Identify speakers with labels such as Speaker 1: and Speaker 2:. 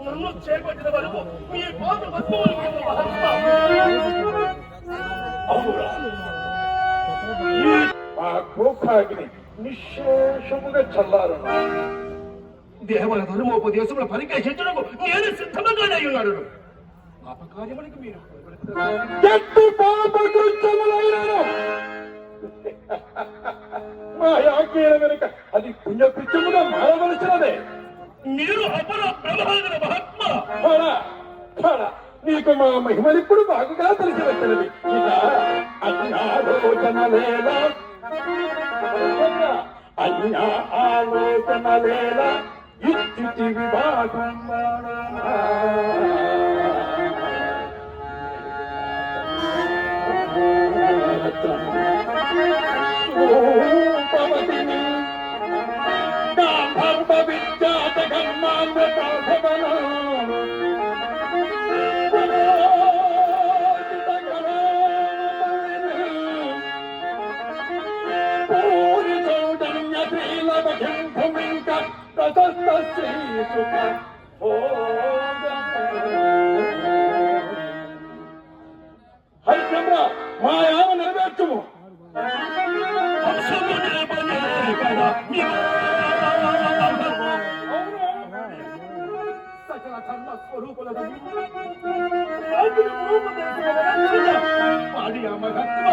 Speaker 1: నన్ను చేపట్టిన వరకు మీ పాత వస్తువులు అవునురా ఆ గోఖాగిని నిశ్శేషముగా చల్లారు దేవల ధర్మోపదేశముల పరికేషించడానికి నేను సిద్ధంగానే ఉన్నాడు పాపకార్యమునికి మీరు మా యాజ్ఞల వెనుక అది పుణ్యకృత్యముగా మారవలసినదే మీరు అపర ప్రభావిన మహాత్మ నీకు మా మహిమలిప్పుడు బాగుగా తెలిసి వచ్చినది ఇక అన్యాలోచనలేలా అన్యా ఆలోచనలేలా ఇచ్చి విభాగం హరిచంద్ర మా యామ నెరవేర్చుము సకల ధర్మ స్వరూపుల మహత్వ